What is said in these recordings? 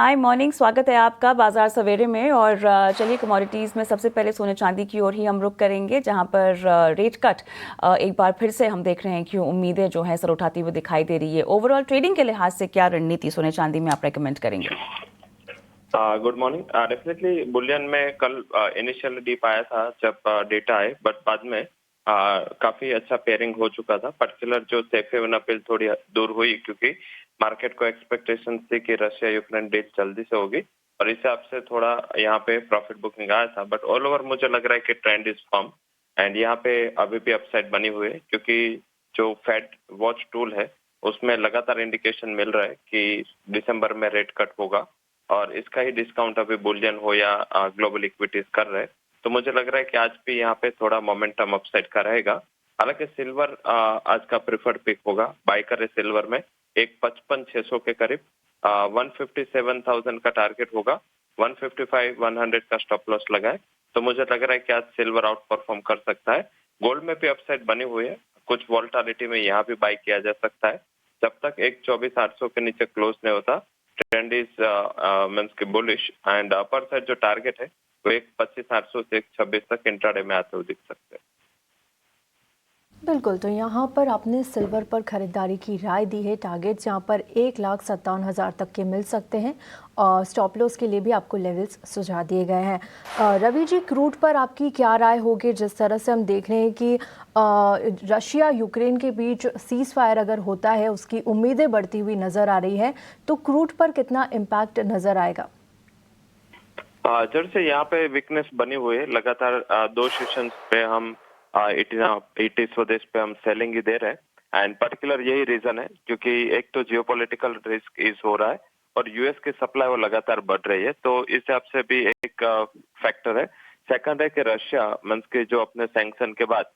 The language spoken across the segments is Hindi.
हाय मॉर्निंग, स्वागत है आपका बाजार सवेरे में। और चलिए कमोडिटीज़ में सबसे पहले सोने चांदी की ओर ही हम रुख करेंगे, जहां पर रेट कट एक बार फिर से हम देख रहे हैं कि उम्मीदें जो है सर उठाती हुई दिखाई दे रही है। ओवरऑल ट्रेडिंग के लिहाज से क्या रणनीति सोने चांदी में आप रेकमेंड करेंगे? Good morning. डेफिनेटली बुलियन में कल इनिशियल डीप आया था जब डेटा आए, बट बाद में काफी अच्छा पेयरिंग हो चुका था। पर्टिकुलर जो सेफ हेवन अपील थोड़ी दूर हुई, क्योंकि मार्केट को एक्सपेक्टेशन थी कि रशिया यूक्रेन डील जल्दी से होगी, और इस हिसाब से थोड़ा यहाँ पे प्रॉफिट बुकिंग आया था। बट ऑल ओवर मुझे लग रहा है कि ट्रेंड इज फर्म एंड यहाँ पे अभी भी अपसाइड बनी हुई है, क्योंकि जो फेड वॉच टूल है उसमें लगातार इंडिकेशन मिल रहा है कि दिसंबर में रेट कट होगा, और इसका ही डिस्काउंट अभी बुलियन हो या ग्लोबल इक्विटीज कर रहे हैं। तो मुझे लग रहा है कि आज भी यहाँ पे थोड़ा मोमेंटम अपसाइड का रहेगा। हालांकि सिल्वर आज का प्रिफर्ड पिक होगा। बाय करे सिल्वर में एक 55,600 के करीब 157,000 का टारगेट होगा, 155,100 का स्टॉप लॉस लगाए। तो मुझे लग रहा है कि आज सिल्वर आउट परफॉर्म कर सकता है। गोल्ड में भी अपसाइड बनी हुई है, कुछ वॉल्टालिटी में यहाँ भी बाय किया जा सकता है। जब तक एक 24,800 के नीचे क्लोज नहीं होता, ट्रेंड इज मींस की बुलिश एंड अपर साइड जो टारगेट है वो एक 25,800 से 26 तक इंट्राडे में आते हुए दिख सकते हैं। बिल्कुल, तो यहाँ पर आपने सिल्वर पर खरीदारी की राय दी है। टारगेट्स यहाँ पर 1,57,000 तक के मिल सकते हैं और स्टॉप लॉस के लिए भी आपको लेवल्स सुझा दिए गए हैं। रवि जी, क्रूड पर आपकी क्या राय होगी? जिस तरह से हम देख रहे हैं कि रशिया यूक्रेन के बीच सीज फायर अगर होता है, उसकी उम्मीदें बढ़ती हुई नज़र आ रही है, तो क्रूड पर कितना इम्पैक्ट नज़र आएगा? जड़ से यहाँ पे वीकनेस बनी हुई है। लगातार दो सेशंस पे हम 80 स्वदेश पे हम सेलिंग ही दे रहे हैं, एंड पर्टिकुलर यही रीजन है क्योंकि एक तो जियोपॉलिटिकल रिस्क इज हो रहा है और यूएस की सप्लाई वो लगातार बढ़ रही है, तो इस हिसाब से भी एक फैक्टर है। सेकंड है कि रशिया मींस के जो अपने सैंक्शन के बाद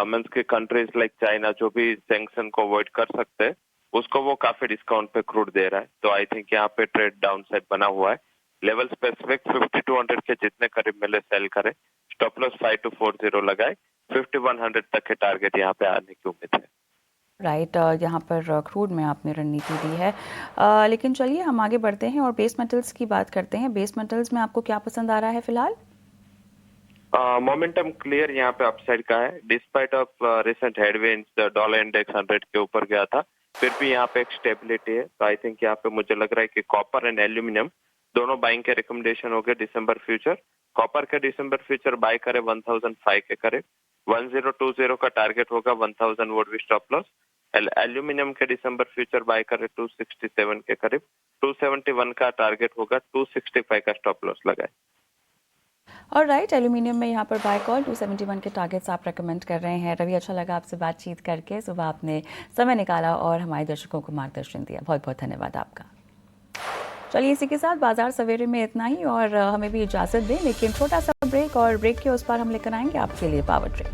मींस के कंट्रीज लाइक चाइना जो भी सैंक्शन को अवॉइड कर सकते हैं, उसको वो काफी डिस्काउंट पे क्रूड दे रहा है। तो आई थिंक यहाँ पे ट्रेड डाउन साइड बना हुआ है। लेवल स्पेसिफिक 5200 के जितने करीब मिले सेल करें, स्टॉप लॉस 5240 लगाए, 5100 तक के टारगेट यहाँ पे आने की उम्मीद है। राइट, यहाँ पर क्रूड में आपने रणनीति दी है। लेकिन चलिए हम आगे बढ़ते हैं और बेस मेटल्स की बात करते हैं। बेस मेटल्स में आपको क्या पसंद आ रहा है फिलहाल? मोमेंटम क्लियर यहाँ पे अपसाइड का है। Despite of recent headwinds dollar index 100 के ऊपर गया था, फिर भी यहाँ पे एक स्टेबिलिटी है। तो आई थिंक यहाँ पे मुझे लग रहा है कि कॉपर एंड एल्यूमिनियम दोनों बाइंग के रिकमेंडेशन हो गए दिसंबर फ्यूचर। कॉपर के दिसंबर फ्यूचर बाय करे 1005 के करीब, 1020 का टारगेट होगा, 1000 वोट भी स्टॉप लॉस। एल्यूमिनियम के दिसंबर फ्यूचर बाय करे 267 के करीब, 271 का टारगेट होगा, 265 का स्टॉप लॉस लगाए। और राइट, एल्यूमिनियम में यहाँ पर बाय कॉल 271 के टारगेट्स आप रेकमेंड कर रहे हैं। रवि, अच्छा लगा आपसे बातचीत करके। सुबह आपने समय निकाला और हमारे दर्शकों को मार्गदर्शन दिया, बहुत बहुत धन्यवाद आपका। चलिए इसी के साथ बाजार सवेरे में इतना ही, और हमें भी इजाज़त दें, लेकिन छोटा सा ब्रेक, और ब्रेक के उस पार हम लेकर आएंगे आपके लिए पावर ट्रेड।